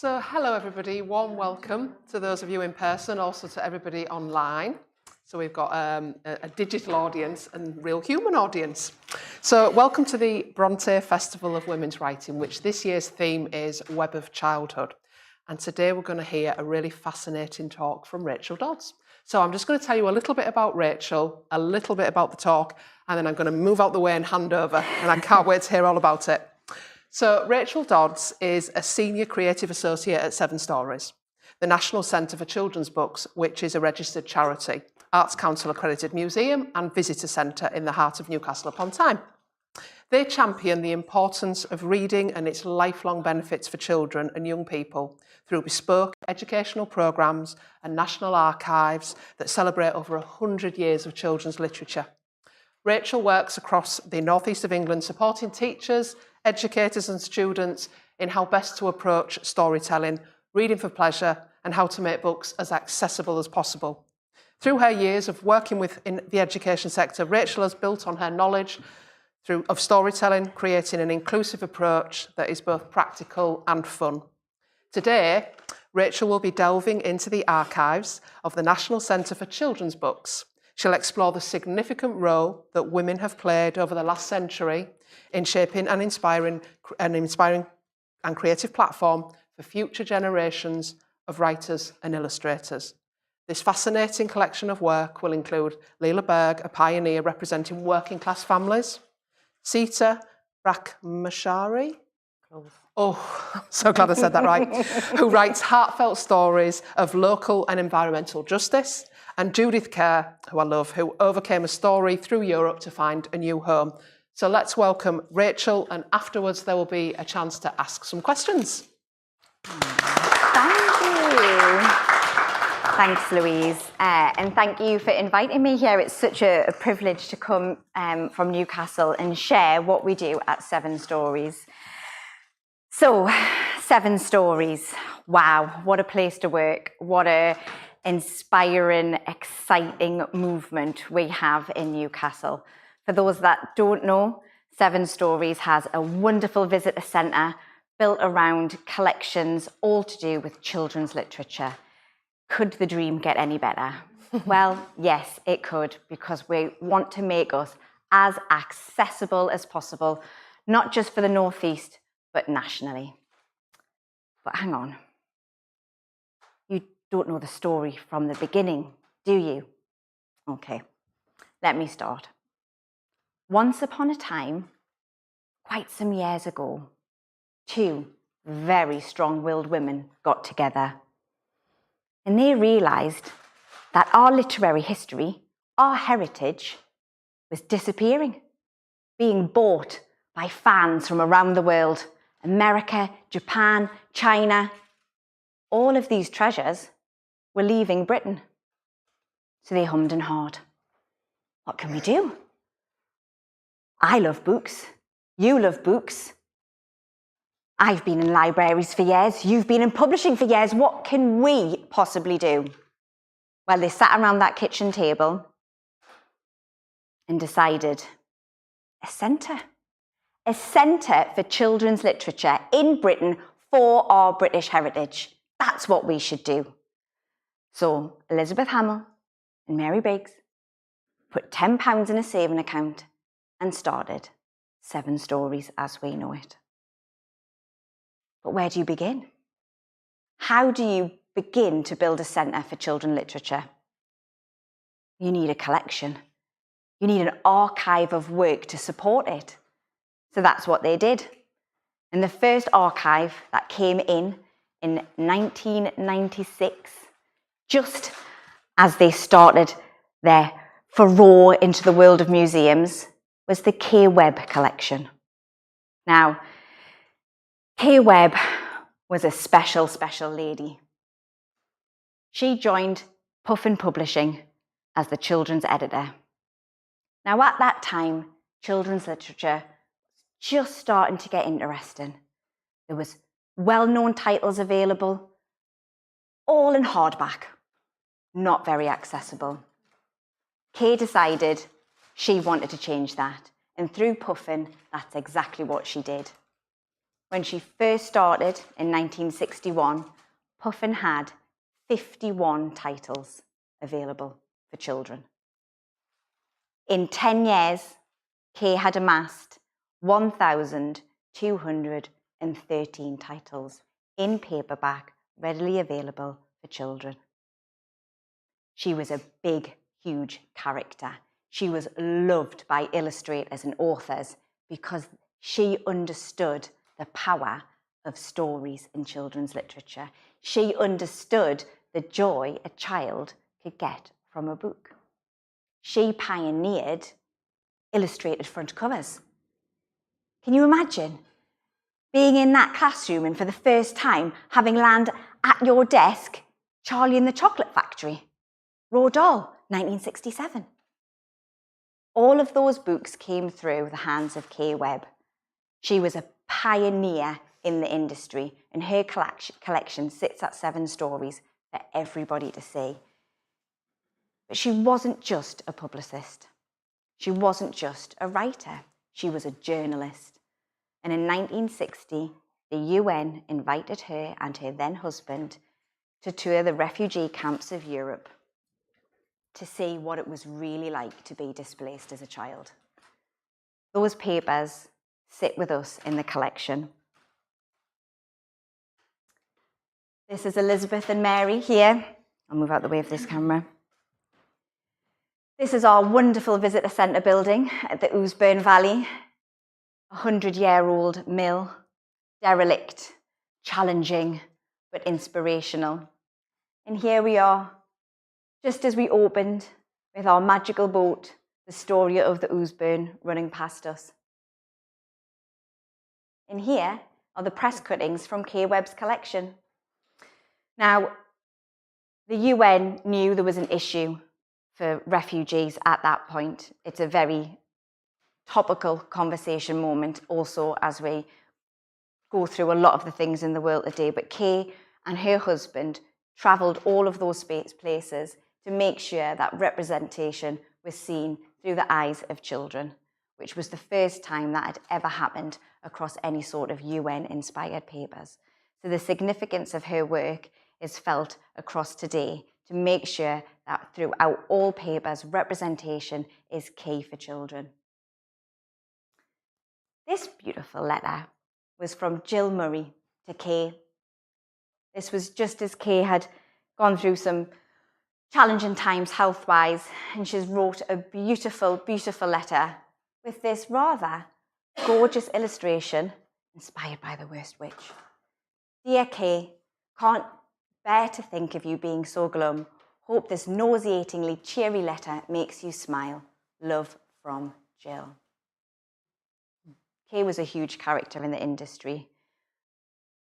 So hello everybody, warm welcome to those of you in person, also to everybody online. So we've got a digital audience and real human audience. So welcome to the Bronte Festival of Women's Writing, which this year's theme is Web of Childhood. And today we're going to hear a really fascinating talk from Rachel Dodds. So I'm just going to tell you a little bit about Rachel, a little bit about the talk, and then I'm going to move out the way and hand over, and I can't wait to hear all about it. So Rachel Dodds is a Senior Creative Associate at 7 Stories, the National Centre for Children's Books, which is a registered charity, Arts Council accredited museum and visitor centre in the heart of Newcastle upon Tyne. They champion the importance of reading and its lifelong benefits for children and young people through bespoke educational programmes and national archives that celebrate over 100 years of children's literature. Rachel works across the northeast of England supporting teachers, educators and students in how best to approach storytelling, reading for pleasure, and how to make books as accessible as possible. Through her years of working within the education sector, Rachel has built on her knowledge of storytelling, creating an inclusive approach that is both practical and fun. Today, Rachel will be delving into the archives of the National Centre for Children's Books. She'll explore the significant role that women have played over the last century in shaping an inspiring and creative platform for future generations of writers and illustrators. This fascinating collection of work will include Leela Berg, a pioneer representing working class families, Sita Brakmashari, oh, I'm so glad I said that right, who writes heartfelt stories of local and environmental justice, and Judith Kerr, who I love, who overcame a story through Europe to find a new home. So let's welcome Rachel, and afterwards there will be a chance to ask some questions. Thank you. Thanks, Louise. And thank you for inviting me here. It's such a privilege to come from Newcastle and share what we do at 7 Stories. So, 7 Stories. Wow, what a place to work. What a inspiring, exciting movement we have in Newcastle. For those that don't know, 7 Stories has a wonderful visitor centre built around collections all to do with children's literature. Could the dream get any better? Well, yes, it could, because we want to make us as accessible as possible, not just for the North East, but nationally. But hang on. You don't know the story from the beginning, do you? Okay, let me start. Once upon a time, quite some years ago, 2 very strong-willed women got together. And they realised that our literary history, our heritage, was disappearing, being bought by fans from around the world. America, Japan, China. All of these treasures were leaving Britain. So they hummed and hawed. What can we do? I love books. You love books. I've been in libraries for years. You've been in publishing for years. What can we possibly do? Well, they sat around that kitchen table and decided a centre for children's literature in Britain for our British heritage. That's what we should do. So Elizabeth Hamill and Mary Biggs put £10 in a saving account and started 7 Stories as we know it. But where do you begin? How do you begin to build a centre for children's literature? You need a collection. You need an archive of work to support it. So that's what they did. And the first archive that came in 1996, just as they started their furore into the world of museums, was the Kay Webb collection. Now, Kay Webb was a special, special lady. She joined Puffin Publishing as the children's editor. Now, at that time, children's literature just starting to get interesting. There was well-known titles available, all in hardback, not very accessible. Kay decided she wanted to change that, and through Puffin, that's exactly what she did. When she first started in 1961, Puffin had 51 titles available for children. In 10 years, Kay had amassed 1,213 titles in paperback, readily available for children. She was a big, huge character. She was loved by illustrators and authors because she understood the power of stories in children's literature. She understood the joy a child could get from a book. She pioneered illustrated front covers. Can you imagine being in that classroom and for the first time having land at your desk, Charlie and the Chocolate Factory, Roald Dahl, 1967. All of those books came through the hands of Kay Webb. She was a pioneer in the industry, and her collection sits at 7 Stories for everybody to see. But she wasn't just a publicist. She wasn't just a writer. She was a journalist. And in 1960, the UN invited her and her then husband to tour the refugee camps of Europe to see what it was really like to be displaced as a child. Those papers sit with us in the collection. This is Elizabeth and Mary here. I'll move out the way of this camera. This is our wonderful visitor centre building at the Ousburn Valley, a 100-year-old mill, derelict, challenging, but inspirational. And here we are, just as we opened, with our magical boat, the story of the Ousburn running past us. And here are the press cuttings from Kay Webb's collection. Now, the UN knew there was an issue for refugees at that point. It's a very topical conversation moment also as we go through a lot of the things in the world today. But Kay and her husband travelled all of those places to make sure that representation was seen through the eyes of children, which was the first time that had ever happened across any sort of UN-inspired papers. So the significance of her work is felt across today to make sure that throughout all papers, representation is key for children. This beautiful letter was from Jill Murray to Kay. This was just as Kay had gone through some challenging times health-wise, and she's wrote a beautiful, beautiful letter with this rather gorgeous illustration inspired by the worst witch. Dear Kay, can't bear to think of you being so glum. Hope this nauseatingly cheery letter makes you smile. Love from Jill. Kay was a huge character in the industry.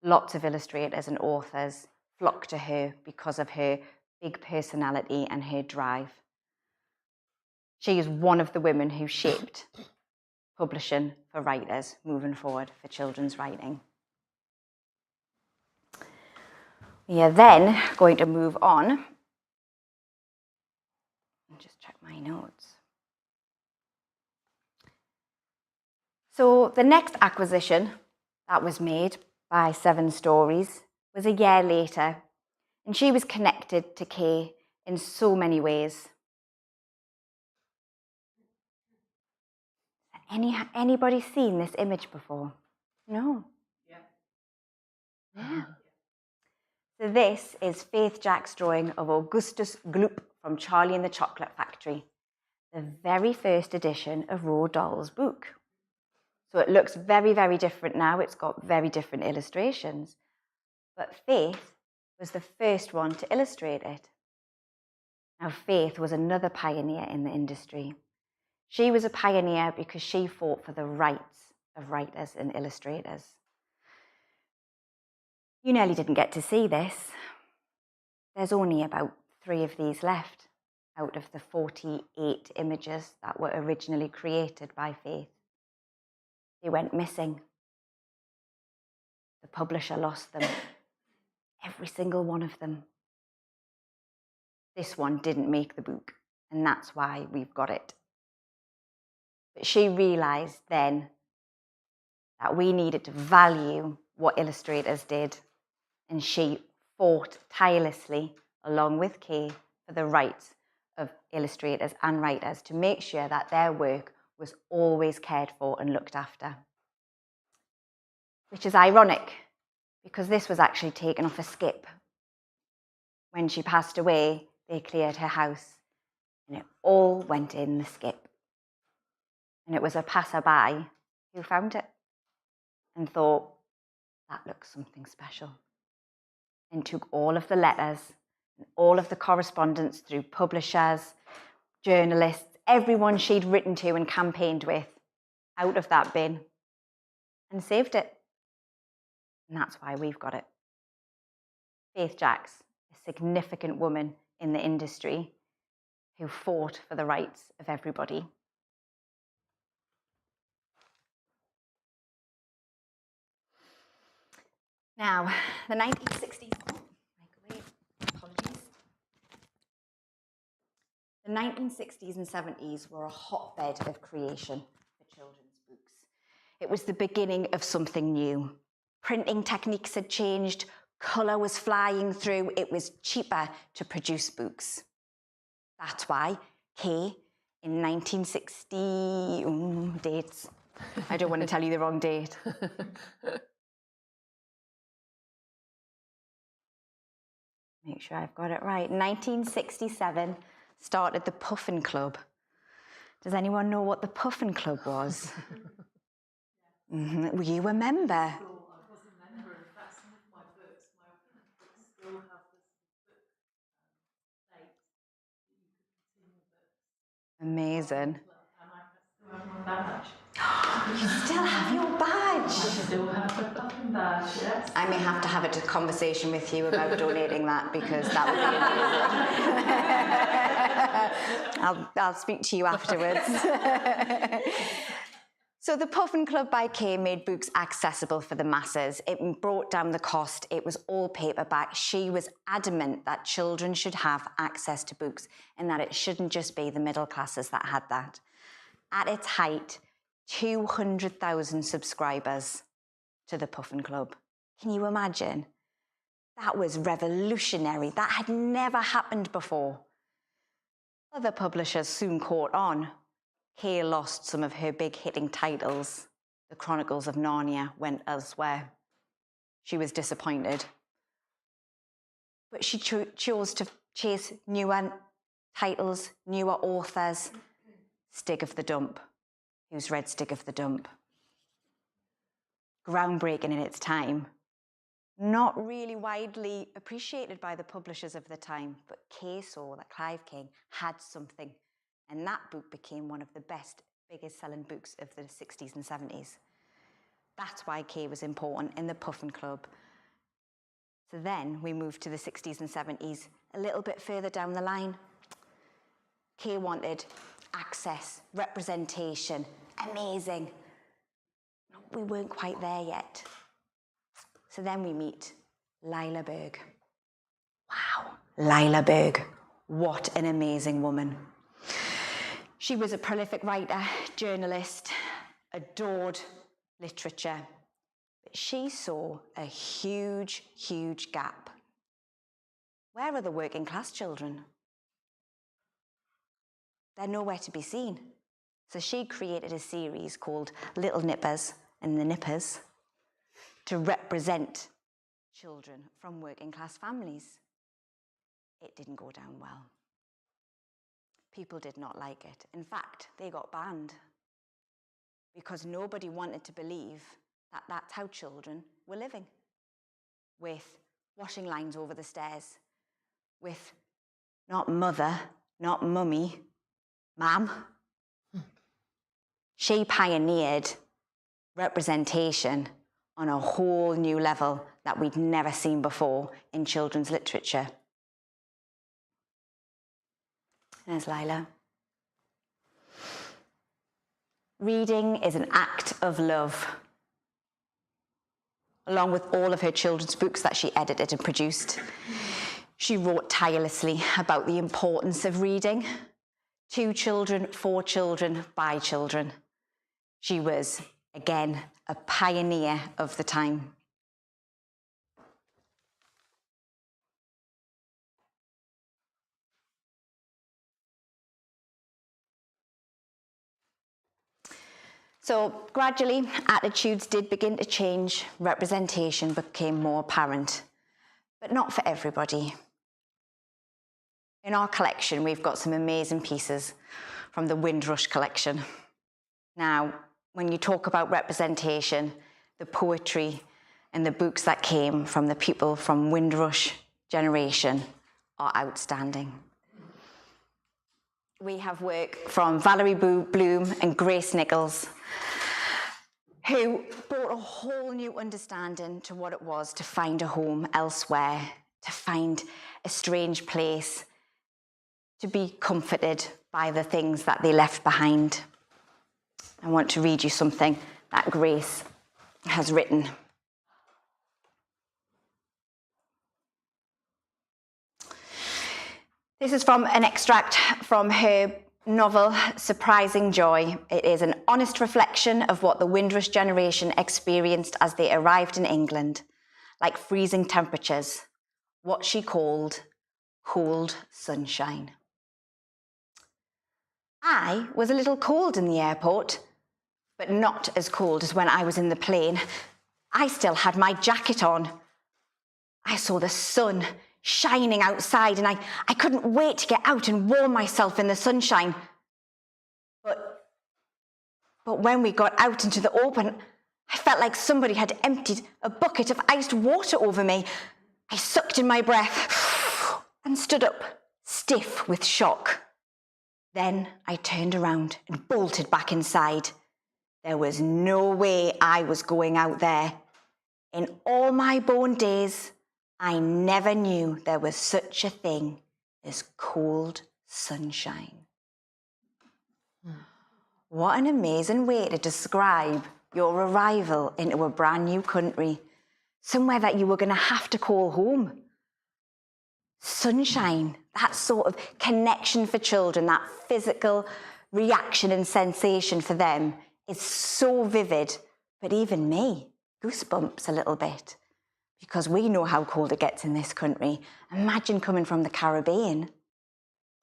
Lots of illustrators and authors flocked to her because of her big personality and her drive. She is one of the women who shaped publishing for writers moving forward for children's writing. We are then going to move on. I'll just check my notes. So the next acquisition that was made by 7 Stories was a year later, and she was connected to Kay in so many ways. Anybody seen this image before? No? Yeah. So this is Faith Jack's drawing of Augustus Gloop from Charlie and the Chocolate Factory, the very first edition of Roald Dahl's book. So it looks very, very different now. It's got very different illustrations. But Faith was the first one to illustrate it. Now, Faith was another pioneer in the industry. She was a pioneer because she fought for the rights of writers and illustrators. You nearly didn't get to see this. There's only about 3 of these left out of the 48 images that were originally created by Faith. They went missing. The publisher lost them. Every single one of them. This one didn't make the book, and that's why we've got it. But she realised then that we needed to value what illustrators did, and she fought tirelessly, along with Kay, for the rights of illustrators and writers to make sure that their work was always cared for and looked after. Which is ironic, because this was actually taken off a skip. When she passed away, they cleared her house, and it all went in the skip. And it was a passerby who found it and thought, that looks something special. And took all of the letters and all of the correspondence through publishers, journalists, everyone she'd written to and campaigned with, out of that bin and saved it. And that's why we've got it. Faith Jacks, a significant woman in the industry who fought for the rights of everybody. Now, the 1960s, apologies. The 1960s and 70s were a hotbed of creation for children's books. It was the beginning of something new. Printing techniques had changed, colour was flying through, it was cheaper to produce books. That's why Kay, in 1960, dates, I don't want to tell you the wrong date. Make sure I've got it right. 1967 started the Puffin Club. Does anyone know what the Puffin Club was? Will you remember? I was a member. In fact, some of my books still have this book date that you could continue books. Amazing. And I still have my badge. You still have your badge? I still have the Puffin badge, yes. I may have to have a conversation with you about donating that, because that would be amazing. I'll speak to you afterwards. So the Puffin Club by Kay made books accessible for the masses. It brought down the cost. It was all paperback. She was adamant that children should have access to books and that it shouldn't just be the middle classes that had that. At its height, 200,000 subscribers to the Puffin Club. Can you imagine? That was revolutionary. That had never happened before. Other publishers soon caught on. Kay lost some of her big hitting titles. The Chronicles of Narnia went elsewhere. She was disappointed. But she chose to chase newer titles, newer authors. Stig of the Dump. Who's read Stig of the Dump? Groundbreaking in its time. Not really widely appreciated by the publishers of the time, but Kay saw that Clive King had something, and that book became one of the biggest selling books of the 60s and 70s. That's why Kay was important in the Puffin Club. So then we moved to the 60s and 70s, a little bit further down the line. Kay wanted access, representation, amazing. We weren't quite there yet. So then we meet Lila Berg. Wow, Lila Berg, what an amazing woman. She was a prolific writer, journalist, adored literature. But she saw a huge, huge gap. Where are the working class children? They're nowhere to be seen. So she created a series called Little Nippers and the Nippers to represent children from working class families. It didn't go down well. People did not like it. In fact, they got banned because nobody wanted to believe that that's how children were living, with washing lines over the stairs, with not mother, not mummy, ma'am. She pioneered representation on a whole new level that we'd never seen before in children's literature. There's Lila. Reading is an act of love. Along with all of her children's books that she edited and produced, she wrote tirelessly about the importance of reading. To children, for children, by children. She was Again, a pioneer of the time. So gradually, attitudes did begin to change, representation became more apparent, but not for everybody. In our collection, we've got some amazing pieces from the Windrush collection. Now, when you talk about representation, the poetry and the books that came from the people from Windrush generation are outstanding. We have work from Valerie Bloom and Grace Nichols, who brought a whole new understanding to what it was to find a home elsewhere, to find a strange place, to be comforted by the things that they left behind. I want to read you something that Grace has written. This is from an extract from her novel, Surprising Joy. It is an honest reflection of what the Windrush generation experienced as they arrived in England, like freezing temperatures, what she called cold sunshine. I was a little cold in the airport, but not as cold as when I was in the plane. I still had my jacket on. I saw the sun shining outside and I couldn't wait to get out and warm myself in the sunshine. But when we got out into the open, I felt like somebody had emptied a bucket of iced water over me. I sucked in my breath and stood up, stiff with shock. Then I turned around and bolted back inside. There was no way I was going out there. In all my born days, I never knew there was such a thing as cold sunshine. What an amazing way to describe your arrival into a brand new country, somewhere that you were going to have to call home. Sunshine, that sort of connection for children, that physical reaction and sensation for them is so vivid, but even me, goosebumps a little bit, because we know how cold it gets in this country. Imagine coming from the Caribbean,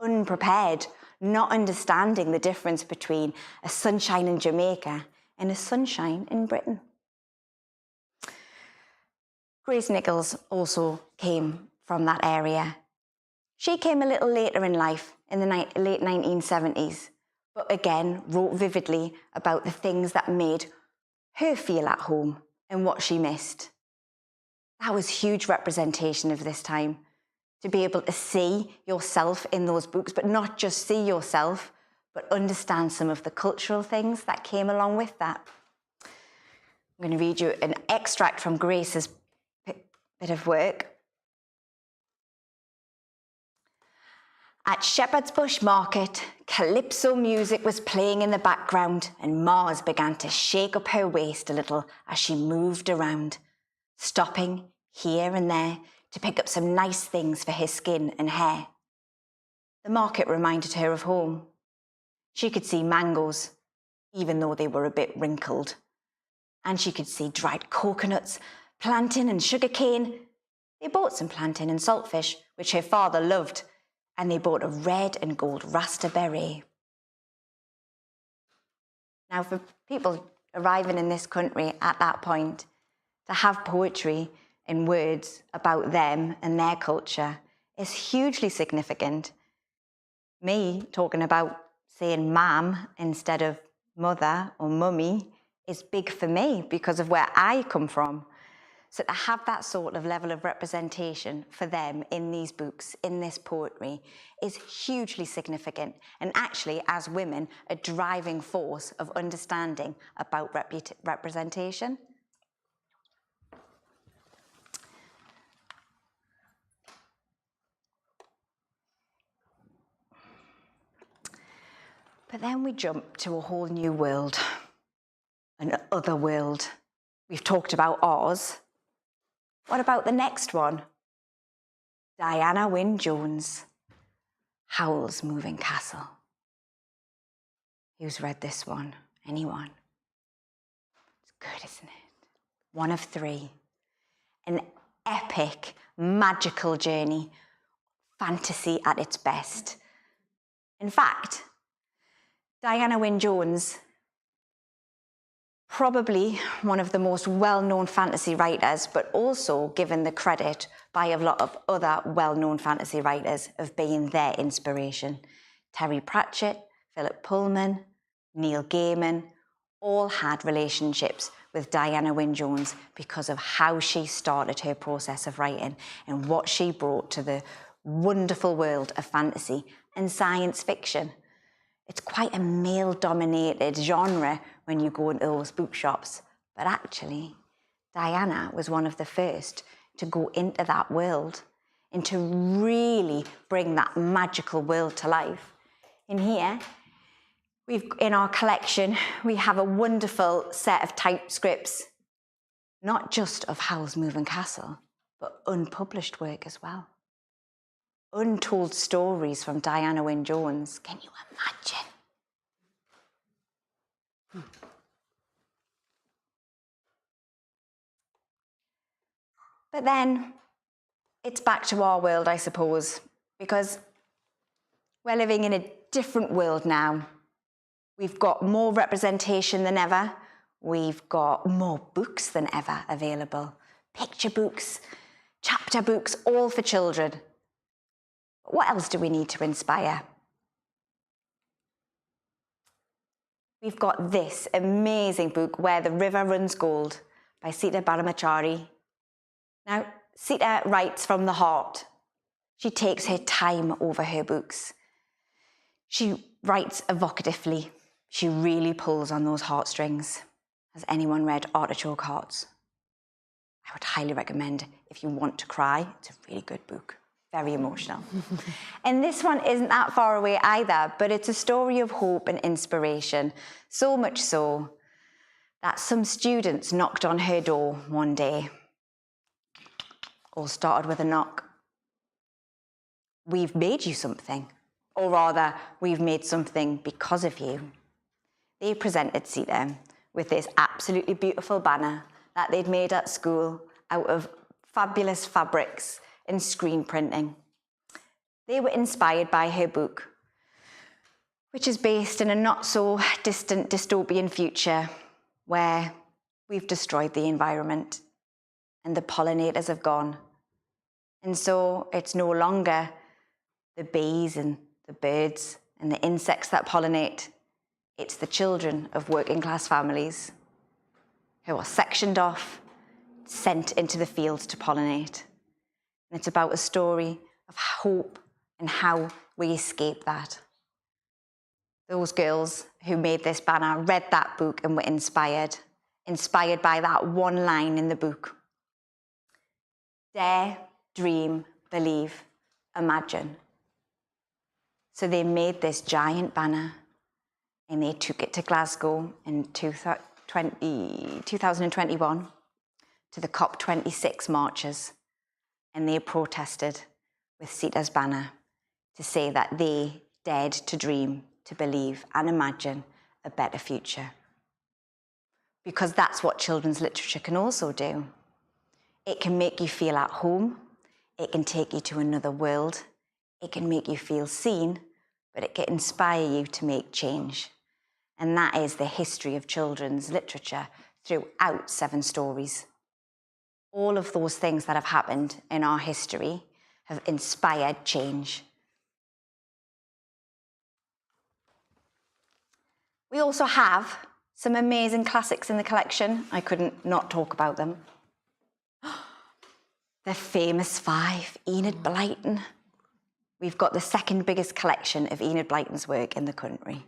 unprepared, not understanding the difference between a sunshine in Jamaica and a sunshine in Britain. Grace Nichols also came from that area. She came a little later in life, in the late 1970s, but again wrote vividly about the things that made her feel at home and what she missed. That was huge representation of this time, to be able to see yourself in those books, but not just see yourself, but understand some of the cultural things that came along with that. I'm going to read you an extract from Grace's bit of work. At Shepherd's Bush Market, calypso music was playing in the background and Mars began to shake up her waist a little as she moved around, stopping here and there to pick up some nice things for his skin and hair. The market reminded her of home. She could see mangoes, even though they were a bit wrinkled. And she could see dried coconuts, plantain and sugarcane. They bought some plantain and saltfish, which her father loved, and they bought a red and gold rasta beret. Now, for people arriving in this country at that point, to have poetry and words about them and their culture is hugely significant. Me talking about saying ma'am instead of mother or mummy is big for me because of where I come from. So to have that sort of level of representation for them in these books, in this poetry, is hugely significant. And actually, as women, a driving force of understanding about representation. But then we jump to a whole new world, an other world. We've talked about Oz. What about the next one? Diana Wynne Jones, Howl's Moving Castle. Who's read this one? Anyone? good, isn't it? One of three. An epic, magical journey. Fantasy at its best. In fact, Diana Wynne-Jones, probably one of the most well-known fantasy writers, but also given the credit by a lot of other well-known fantasy writers of being their inspiration. Terry Pratchett, Philip Pullman, Neil Gaiman, all had relationships with Diana Wynne-Jones because of how she started her process of writing and what she brought to the wonderful world of fantasy and science fiction. It's quite a male-dominated genre when you go into those bookshops, but actually, Diana was one of the first to go into that world and to really bring that magical world to life. In here, in our collection, we have a wonderful set of typescripts, not just of Howl's Moving Castle, but unpublished work as well. Untold stories from Diana Wynne-Jones. Can you imagine? But then it's back to our world, I suppose, because we're living in a different world now. We've got more representation than ever. We've got more books than ever available. Picture books, chapter books, all for children. What else do we need to inspire? We've got this amazing book, Where the River Runs Gold, by Sita Baramachari. Now, Sita writes from the heart. She takes her time over her books. She writes evocatively. She really pulls on those heartstrings. Has anyone read Artichoke Hearts? I would highly recommend if you want to cry. It's a really good book. Very emotional. And this one isn't that far away either, but it's a story of hope and inspiration. So much so that some students knocked on her door one day. All started with a knock. We've made you something. Or rather, we've made something because of you. They presented Sita with this absolutely beautiful banner that they'd made at school out of fabulous fabrics and screen printing. They were inspired by her book, which is based in a not so distant dystopian future where we've destroyed the environment and the pollinators have gone. And so it's no longer the bees and the birds and the insects that pollinate. It's the children of working class families who are sectioned off, sent into the fields to pollinate. And it's about a story of hope and how we escape that. Those girls who made this banner read that book and were inspired by that one line in the book. Dare, dream, believe, imagine. So they made this giant banner and they took it to Glasgow in 2021 to the COP26 marches, and they protested with Sita's banner to say that they dared to dream, to believe and imagine a better future. Because that's what children's literature can also do. It can make you feel at home, it can take you to another world, it can make you feel seen, but it can inspire you to make change. And that is the history of children's literature throughout 7 Stories. All of those things that have happened in our history have inspired change. We also have some amazing classics in the collection. I couldn't not talk about them. The famous 5, Enid Blyton. We've got the second biggest collection of Enid Blyton's work in the country.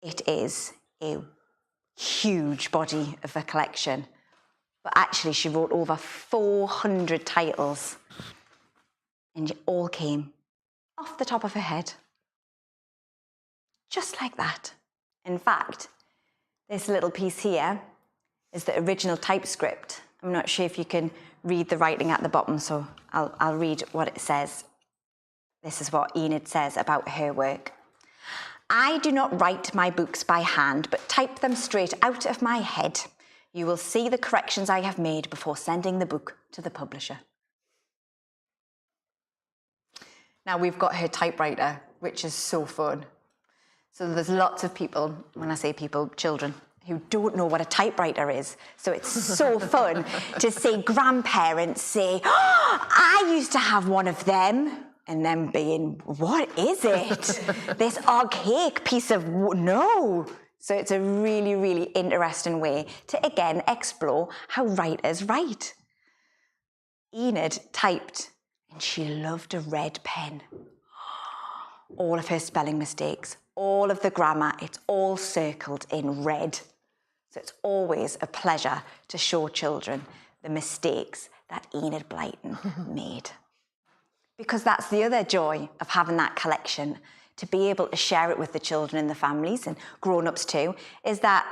It is a huge body of a collection, but actually she wrote over 400 titles, and it all came off the top of her head. Just like that. In fact, this little piece here is the original typescript. I'm not sure if you can read the writing at the bottom, so I'll read what it says. This is what Enid says about her work. I do not write my books by hand, but type them straight out of my head. You will see the corrections I have made before sending the book to the publisher. Now we've got her typewriter, which is so fun. So there's lots of people, when I say people, children, who don't know what a typewriter is. So it's so fun to see grandparents say, oh, I used to have one of them. And then being, what is it? This archaic piece of, no. So it's a really, really interesting way to, again, explore how writers write. Enid typed, and she loved a red pen. All of her spelling mistakes, all of the grammar, it's all circled in red. So it's always a pleasure to show children the mistakes that Enid Blyton made. Because that's the other joy of having that collection, to be able to share it with the children and the families and grown-ups too, is that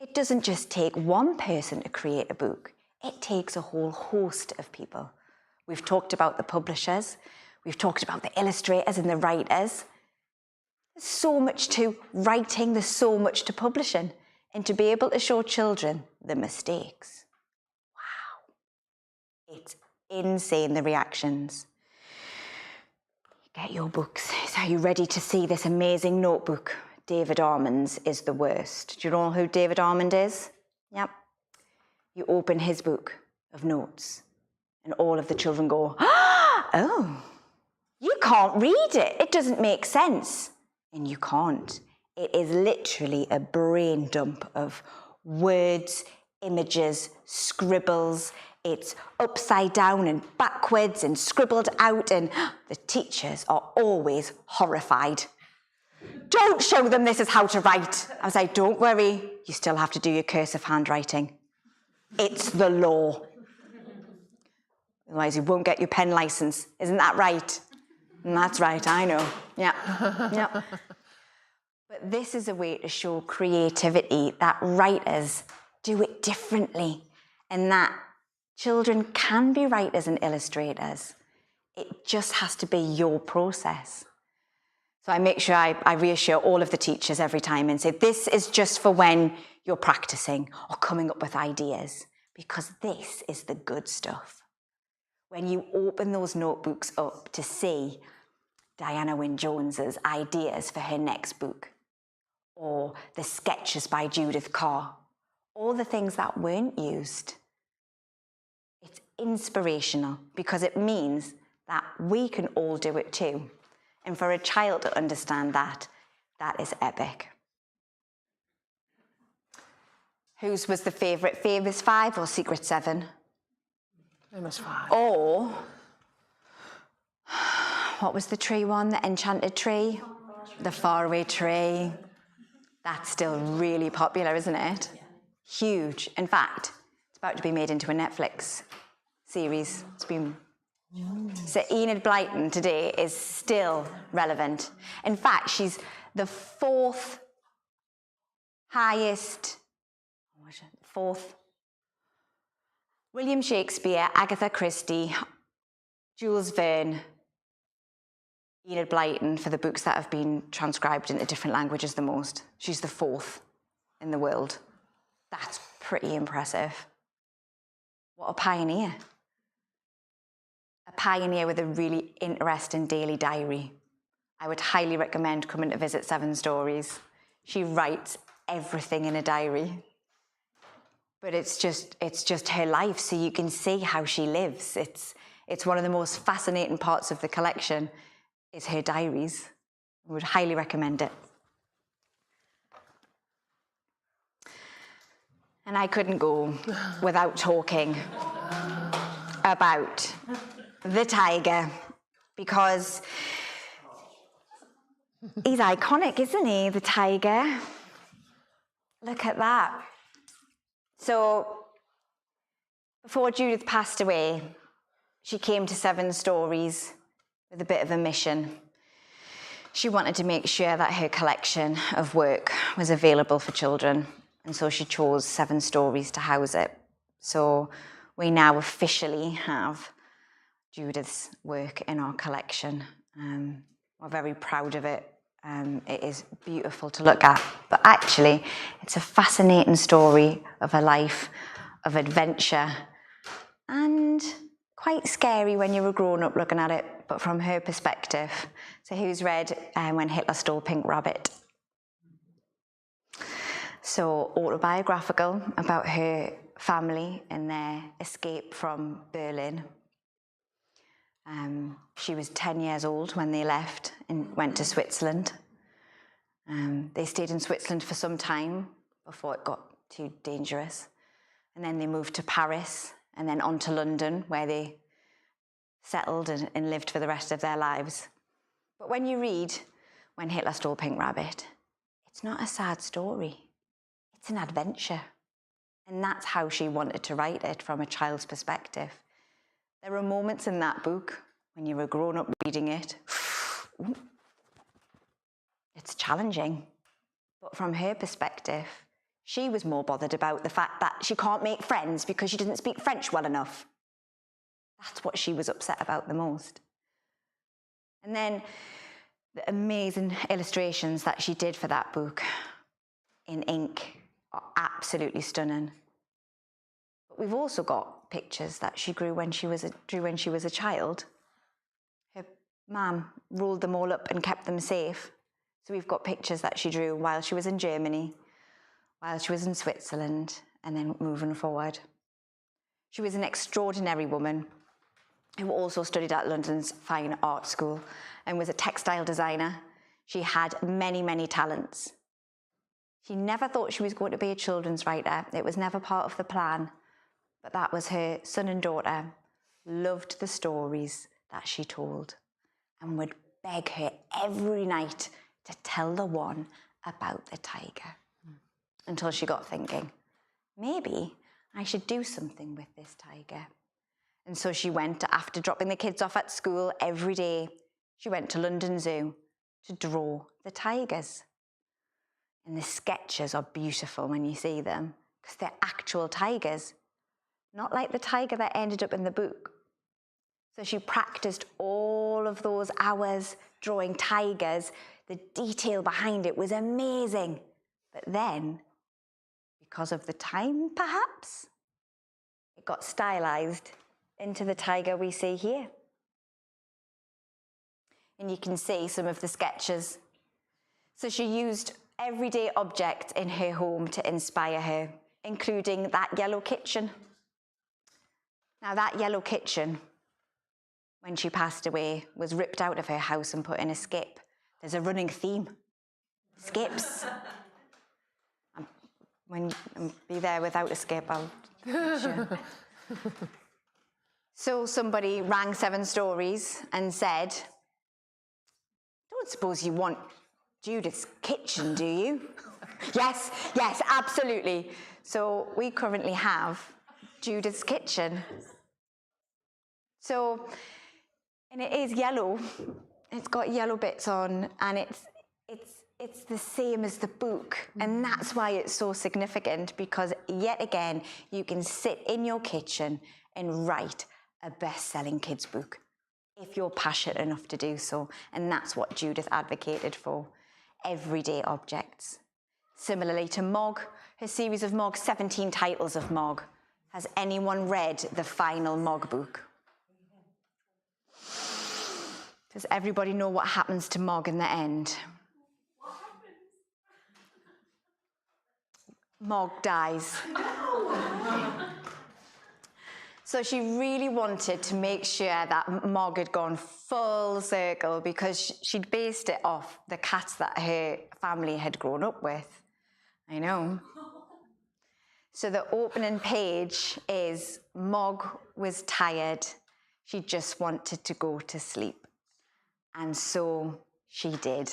it doesn't just take one person to create a book, it takes a whole host of people. We've talked about the publishers, we've talked about the illustrators and the writers. There's so much to writing, there's so much to publishing, and to be able to show children the mistakes. Wow. It's insane, the reactions. Get your books. So are you ready to see this amazing notebook? David Armand's is the worst. Do you know who David Armand is? Yep. You open his book of notes and all of the children go, oh, you can't read it. It doesn't make sense. And you can't. It is literally a brain dump of words, images, scribbles. It's upside down and backwards and scribbled out, and the teachers are always horrified. Don't show them this is how to write. I was like, don't worry, you still have to do your cursive handwriting. It's the law. Otherwise you won't get your pen license. Isn't that right? And that's right, I know. Yeah, yeah. But this is a way to show creativity, that writers do it differently, and that children can be writers and illustrators. It just has to be your process. So I make sure I reassure all of the teachers every time and say, this is just for when you're practicing or coming up with ideas, because this is the good stuff. When you open those notebooks up to see Diana Wynne Jones's ideas for her next book, or the sketches by Judith Carr, all the things that weren't used, it's inspirational because it means that we can all do it too. And for a child to understand that, that is epic. Whose was the favourite? Famous 5 or Secret 7? Famous 5. Or, what was the tree one? The enchanted tree? The faraway tree. That's still really popular, isn't it? Huge. In fact, it's about to be made into a Netflix series. It's been... So Enid Blyton today is still relevant. In fact, she's the fourth William Shakespeare, Agatha Christie, Jules Verne, Enid Blyton for the books that have been transcribed into different languages the most. She's the 4th in the world. That's pretty impressive. What a pioneer. A pioneer with a really interesting daily diary. I would highly recommend coming to visit 7 Stories. She writes everything in a diary. But it's just her life, so you can see how she lives. It's one of the most fascinating parts of the collection is her diaries. I would highly recommend it. And I couldn't go without talking about the tiger, because he's iconic, isn't he, the tiger? Look at that. So, before Judith passed away, she came to 7 Stories with a bit of a mission. She wanted to make sure that her collection of work was available for children, and so she chose 7 Stories to house it. So we now officially have Judith's work in our collection. We're very proud of it, It is beautiful to look at, but actually it's a fascinating story of a life of adventure and quite scary when you're a grown-up looking at it, but from her perspective. So who's read When Hitler Stole Pink Rabbit? So autobiographical about her family and their escape from Berlin. She was 10 years old when they left and went to Switzerland. They stayed in Switzerland for some time before it got too dangerous. And then they moved to Paris and then on to London, where they settled and lived for the rest of their lives. But when you read When Hitler Stole Pink Rabbit, it's not a sad story. It's an adventure. And that's how she wanted to write it, from a child's perspective. There are moments in that book when you're a grown-up reading it, it's challenging. But from her perspective, she was more bothered about the fact that she can't make friends because she doesn't speak French well enough. That's what she was upset about the most. And then the amazing illustrations that she did for that book in ink are absolutely stunning. But we've also got pictures that she drew when she was a child. Her mum rolled them all up and kept them safe. So we've got pictures that she drew while she was in Germany, while she was in Switzerland, and then moving forward. She was an extraordinary woman who also studied at London's Fine Art School and was a textile designer. She had many, many talents. She never thought she was going to be a children's writer. It was never part of the plan. But that was her son and daughter, loved the stories that she told and would beg her every night to tell the one about the tiger. Until she got thinking, maybe I should do something with this tiger. And so she went, after dropping the kids off at school every day, she went to London Zoo to draw the tigers. And the sketches are beautiful when you see them, because they're actual tigers, not like the tiger that ended up in the book. So she practiced all of those hours drawing tigers. The detail behind it was amazing. But then, because of the time, perhaps, it got stylized into the tiger we see here. And you can see some of the sketches. So she used everyday objects in her home to inspire her, including that yellow kitchen. Now, that yellow kitchen, when she passed away, was ripped out of her house and put in a skip. There's a running theme. Skips. When you be there without a skip, I'll sure. So somebody rang 7 Stories and said, don't suppose you want Judith's kitchen, do you? Yes, absolutely. So we currently have Judith's kitchen. So, and it is yellow. It's got yellow bits on, and it's the same as the book. And that's why it's so significant, because yet again, you can sit in your kitchen and write a best-selling kids book if you're passionate enough to do so. And that's what Judith advocated for, everyday objects. Similarly to Mog, her series of Mog, 17 titles of Mog. Has anyone read the final Mog book? Does everybody know what happens to Mog in the end? Mog dies. So she really wanted to make sure that Mog had gone full circle, because she'd based it off the cats that her family had grown up with. I know. So the opening page is Mog was tired. She just wanted to go to sleep. And so she did.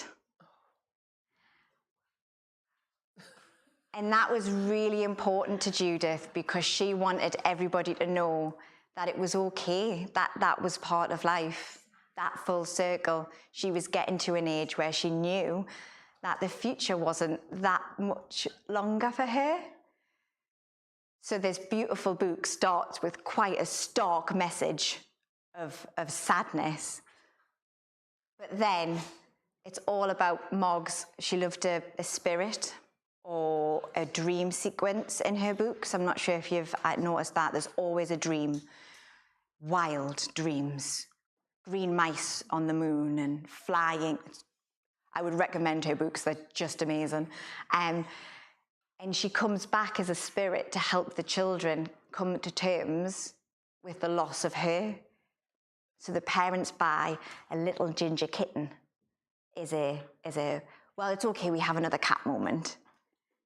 And that was really important to Judith, because she wanted everybody to know that it was okay, that that was part of life, that full circle. She was getting to an age where she knew that the future wasn't that much longer for her. So this beautiful book starts with quite a stark message of sadness. But then It's all about Mog's. She loved a spirit or a dream sequence in her books. I'm not sure if you've noticed that. There's always a dream. Wild dreams. Green mice on the moon and flying. I would recommend her books. They're just amazing. And she comes back as a spirit to help the children come to terms with the loss of her. So the parents buy a little ginger kitten is a, well, it's okay, we have another cat moment.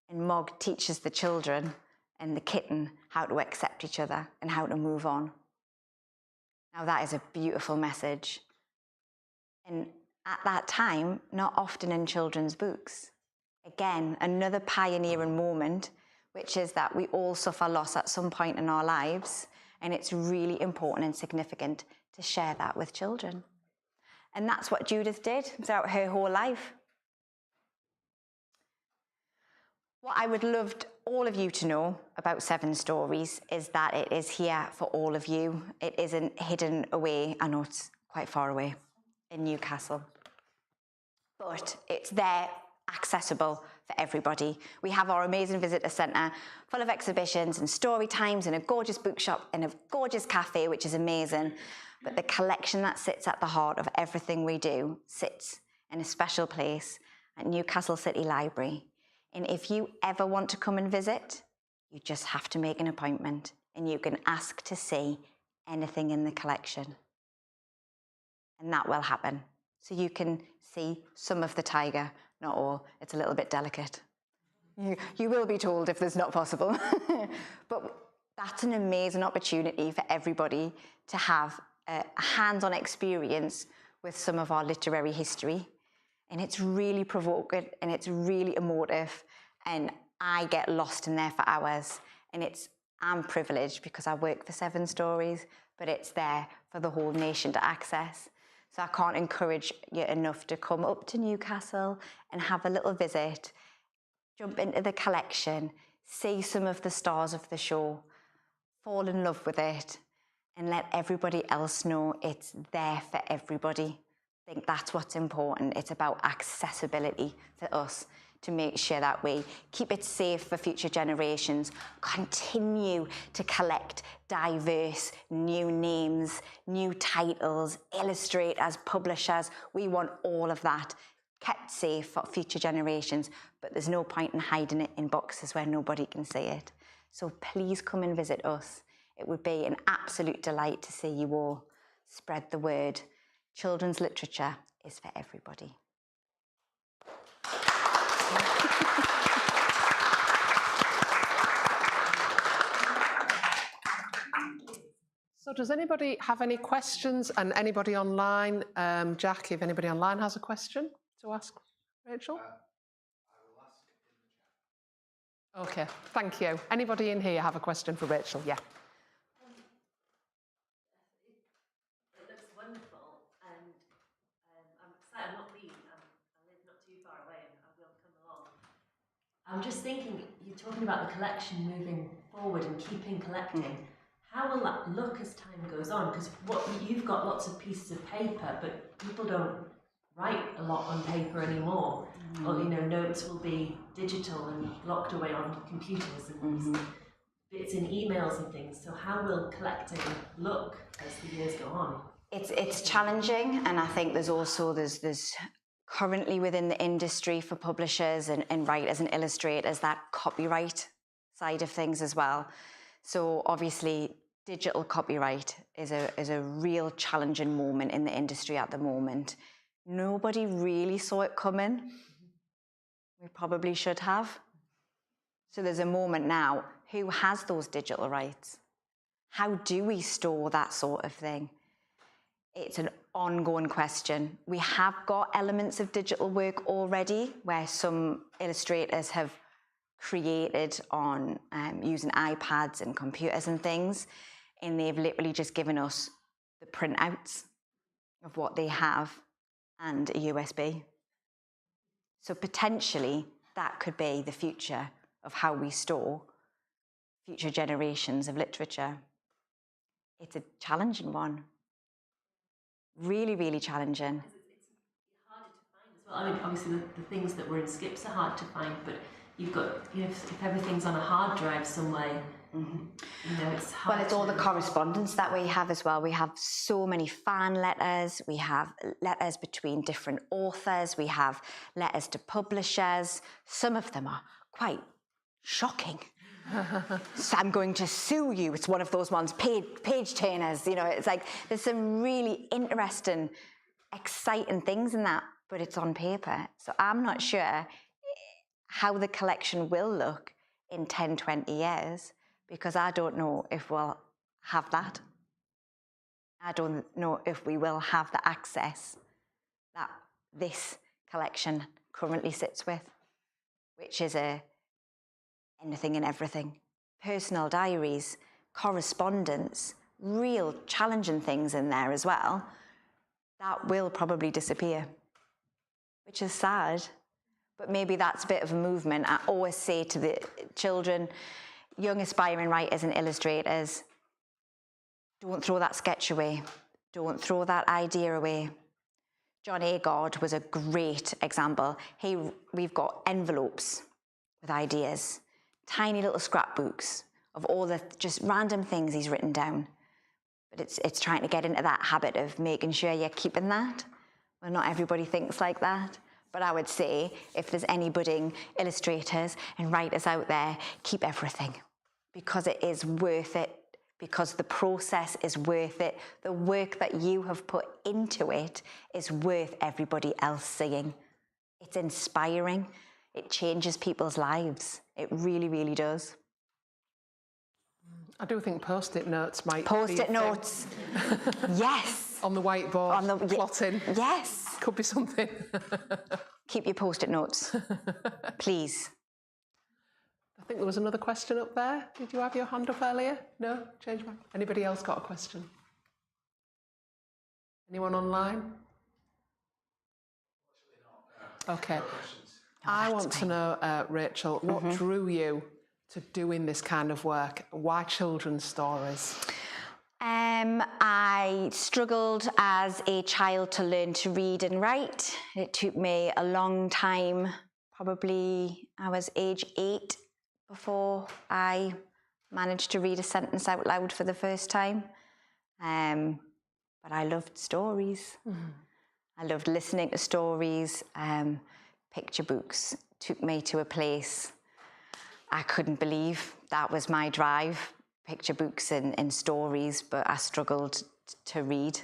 And Mog teaches the children and the kitten how to accept each other and how to move on. Now that is a beautiful message. And at that time, not often in children's books. Again, another pioneering moment, which is that we all suffer loss at some point in our lives, and it's really important and significant to share that with children. And that's what Judith did throughout her whole life. What I would love all of you to know about Seven Stories is that it is here for all of you. It isn't hidden away. I know it's quite far away in Newcastle, but it's there, accessible for everybody. We have our amazing visitor centre full of exhibitions and story times and a gorgeous bookshop and a gorgeous cafe, which is amazing. But the collection that sits at the heart of everything we do sits in a special place at Newcastle City Library. And if you ever want to come and visit, you just have to make an appointment and you can ask to see anything in the collection. And that will happen. So you can see some of the tiger, not all. It's a little bit delicate. You will be told if there's not possible. But that's an amazing opportunity for everybody to have a hands-on experience with some of our literary history. And it's really provocative and it's really emotive. And I get lost in there for hours. And I'm privileged because I work for Seven Stories, but it's there for the whole nation to access. So I can't encourage you enough to come up to Newcastle and have a little visit, jump into the collection, see some of the stars of the show, fall in love with it, and let everybody else know it's there for everybody. I think that's what's important. It's about accessibility for us to make sure that we keep it safe for future generations, continue to collect diverse new names, new titles, illustrators, publishers. We want all of that kept safe for future generations, but there's no point in hiding it in boxes where nobody can see it. So please come and visit us. It would be an absolute delight to see you all. Spread the word. Children's literature is for everybody. So does anybody have any questions? And anybody online? Jack, if anybody online has a question to ask Rachel? I will ask in the chat. Okay, thank you. Anybody in here have a question for Rachel? Yeah. It looks wonderful, and I'm excited. I'm not leaving. I live not too far away, and I will come along. I'm just thinking, you're talking about the collection moving forward and keeping collecting. How will that look as time goes on? Because you've got lots of pieces of paper, but people don't write a lot on paper anymore. Or notes will be digital and locked away on computers and bits in emails and things. So how will collecting look as the years go on? It's challenging, and I think there's currently within the industry for publishers and writers and illustrators that copyright side of things as well. So obviously digital copyright is a real challenging moment in the industry at the moment. Nobody really saw it coming. We probably should have. So there's a moment now, who has those digital rights? How do we store that sort of thing? It's an ongoing question. We have got elements of digital work already where some illustrators have created on using iPads and computers and things, and they've literally just given us the printouts of what they have and a USB. So potentially that could be the future of how we store future generations of literature. It's a challenging one. Really, really challenging. It's harder to find as Well, I mean, obviously the things that were in skips are hard to find, but you've got, if everything's on a hard drive somewhere, it's hard. Well, it's all the correspondence that we have as well. We have so many fan letters. We have letters between different authors. We have letters to publishers. Some of them are quite shocking. So I'm going to sue you. It's one of those ones, page turners. It's like there's some really interesting, exciting things in that, but it's on paper. So I'm not sure how the collection will look in 10, 20 years, because I don't know if we'll have that. I don't know if we will have the access that this collection currently sits with, which is anything and everything. Personal diaries, correspondence, real challenging things in there as well. That will probably disappear, which is sad. But maybe that's a bit of a movement. I always say to the children, young aspiring writers and illustrators, don't throw that sketch away. Don't throw that idea away. John Agard was a great example. We've got envelopes with ideas, tiny little scrapbooks of all the just random things he's written down. But it's trying to get into that habit of making sure you're keeping that. Well, not everybody thinks like that. But I would say, if there's any budding illustrators and writers out there, keep everything, because it is worth it, because the process is worth it. The work that you have put into it is worth everybody else seeing. It's inspiring. It changes people's lives. It really, really does. I do think post-it notes might Post-it notes. Yes. On the whiteboard, On the plotting. Yes. Could be something. Keep your post-it notes, please. I think there was another question up there. Did you have your hand up earlier? No? Change my... Anybody else got a question? Anyone online? Okay. I want to know, Rachel, what drew you to doing this kind of work? Why children's stories? I struggled as a child to learn to read and write. It took me a long time, probably I was age 8 before I managed to read a sentence out loud for the first time. But I loved stories. I loved listening to stories. Picture books took me to a place I couldn't believe. That was my drive. Picture books and stories, but I struggled to read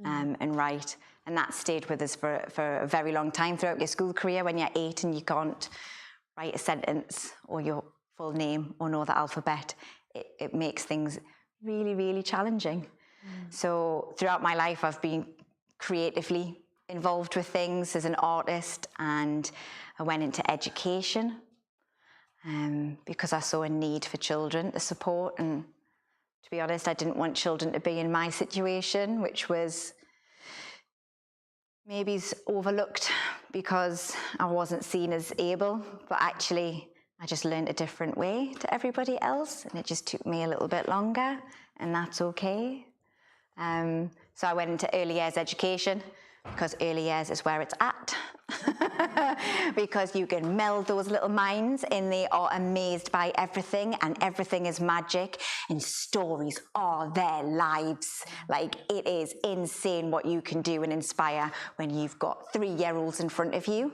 and write. And that stayed with us for a very long time throughout your school career. When you're 8 and you can't write a sentence or your full name or know the alphabet, it makes things really, really challenging. So throughout my life, I've been creatively involved with things as an artist, and I went into education. Because I saw a need for children to support, and to be honest, I didn't want children to be in my situation, which was maybe overlooked because I wasn't seen as able, but actually I just learned a different way to everybody else, and it just took me a little bit longer, and that's okay. So I went into early years education, because early years is where it's at. Because you can meld those little minds and they are amazed by everything, and everything is magic, and stories are their lives. Like, it is insane what you can do and inspire when you've got 3-year-olds in front of you.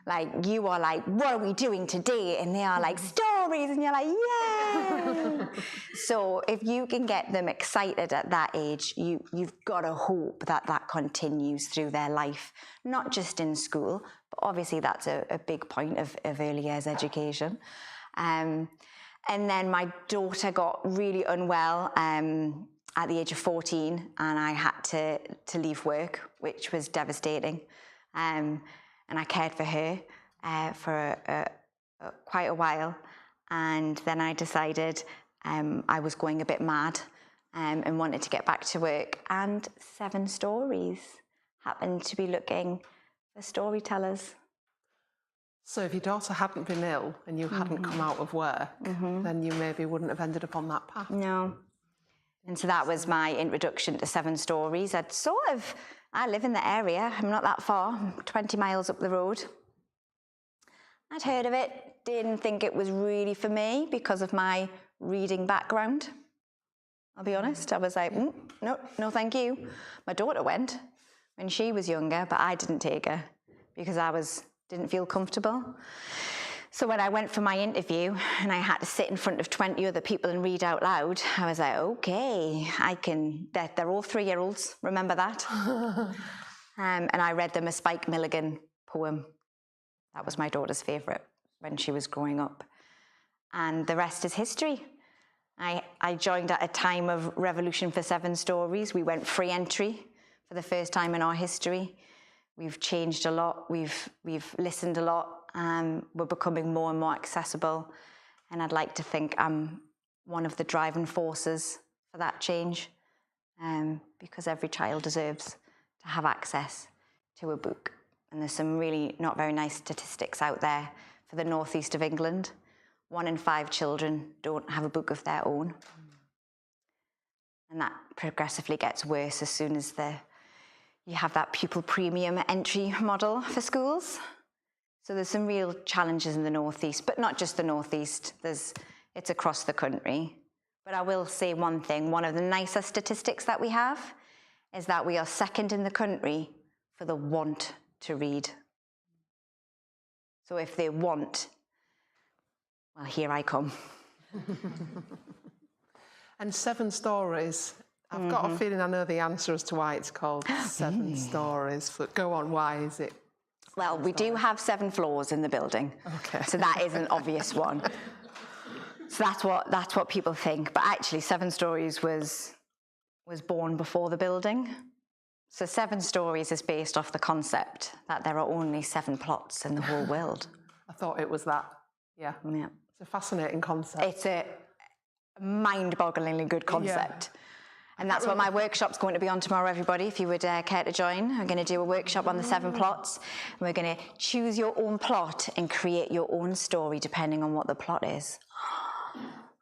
Like, you are like, what are we doing today? And they are like, stories, and you're like, yeah. So if you can get them excited at that age, you've got to hope that that continues through their life, not just in school, but obviously that's a big point of early years education. And then my daughter got really unwell at the age of 14, and I had to leave work, which was devastating. And I cared for her for quite a while. And then I decided I was going a bit mad and wanted to get back to work. And 7 Stories happened to be looking for storytellers. So if your daughter hadn't been ill and you hadn't come out of work, then you maybe wouldn't have ended up on that path. No. And so that was my introduction to 7 Stories. I'd sort of I live in the area. I'm not that far, 20 miles up the road. I'd heard of it, didn't think it was really for me because of my reading background. I'll be honest. I was like, no, no, thank you. My daughter went when she was younger, but I didn't take her because didn't feel comfortable. So when I went for my interview and I had to sit in front of 20 other people and read out loud, I was like, okay, they're all 3-year-olds, remember that? And I read them a Spike Milligan poem. That was my daughter's favourite when she was growing up. And the rest is history. I joined at a time of revolution for 7 stories. We went free entry for the first time in our history. We've changed a lot. We've listened a lot. We're becoming more and more accessible. And I'd like to think I'm one of the driving forces for that change, because every child deserves to have access to a book. And there's some really not very nice statistics out there for the northeast of England. 1 in 5 children don't have a book of their own. And that progressively gets worse as soon as you have that pupil premium entry model for schools. So there's some real challenges in the northeast, but not just the northeast. It's across the country. But I will say one thing. One of the nicer statistics that we have is that we are second in the country for the want to read. So if they want, well, here I come. And 7 stories. I've got a feeling I know the answer as to why it's called 7 stories. But go on, why is it? Well, we do have 7 floors in the building. Okay. So that is an obvious one. So that's what people think. But actually, 7 stories was born before the building. So 7 stories is based off the concept that there are only 7 plots in the whole world. I thought it was that. Yeah. Yeah. It's a fascinating concept. It's a mind-bogglingly good concept. Yeah. And that's what my workshop's going to be on tomorrow, everybody, if you would care to join. I'm going to do a workshop on the 7 plots. And we're going to choose your own plot and create your own story depending on what the plot is.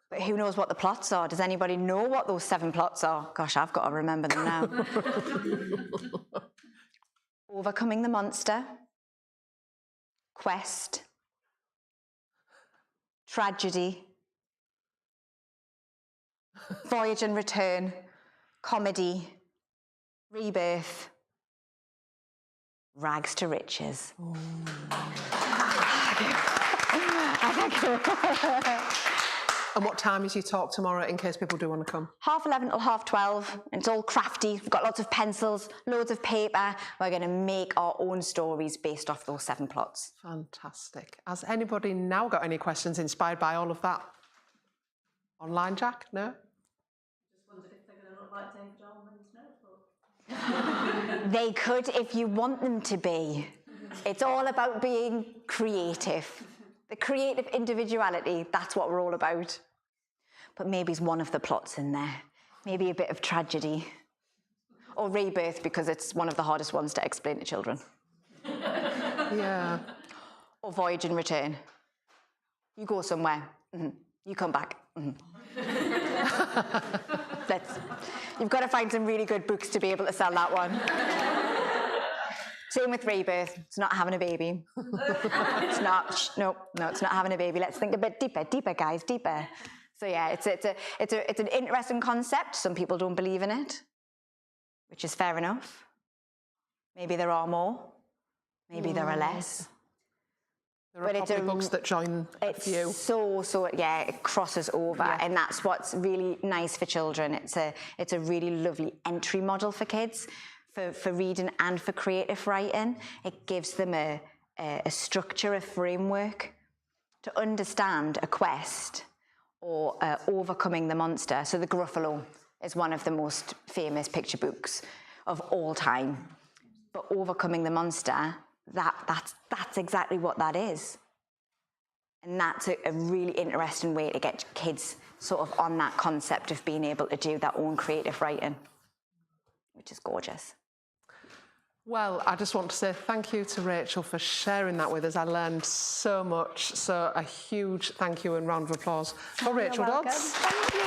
But who knows what the plots are? Does anybody know what those 7 plots are? Gosh, I've got to remember them now. Overcoming the monster. Quest. Tragedy. Voyage and return. Comedy. Rebirth. Rags to riches. And what time is your talk tomorrow, in case people do want to come? 11:30 till 12:30. It's all crafty. We've got lots of pencils, loads of paper. We're going to make our own stories based off those 7 plots. Fantastic. Has anybody now got any questions inspired by all of that? Online, Jack? No? Just wondered if they're going to look like David Allman's notebook. They could if you want them to be. It's all about being creative. The creative individuality, that's what we're all about. But maybe it's one of the plots in there. Maybe a bit of tragedy. Or rebirth, because it's one of the hardest ones to explain to children. Yeah. Or voyage and return. You go somewhere, you come back. You've got to find some really good books to be able to sell that one. Same with rebirth. It's not having a baby. It's not. No, it's not having a baby. Let's think a bit deeper, guys, deeper. So yeah, it's an interesting concept. Some people don't believe in it, which is fair enough. Maybe there are more. Maybe there are less. There are probably books that join a few. Yeah, it crosses over, and that's what's really nice for children. It's a really lovely entry model for kids. For reading and for creative writing. It gives them a structure, a framework to understand a quest or overcoming the monster. So The Gruffalo is one of the most famous picture books of all time. But overcoming the monster, that's exactly what that is. And that's a really interesting way to get kids sort of on that concept of being able to do their own creative writing, which is gorgeous. Well, I just want to say thank you to Rachel for sharing that with us. I learned so much. So a huge thank you and round of applause for Rachel Dodds. Thank you.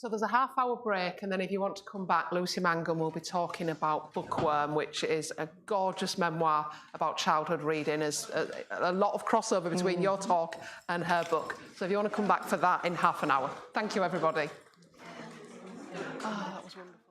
So there's a half-hour break, and then if you want to come back, Lucy Mangum will be talking about Bookworm, which is a gorgeous memoir about childhood reading. There's a lot of crossover between your talk and her book. So if you want to come back for that in half an hour. Thank you, everybody. Oh, that was wonderful.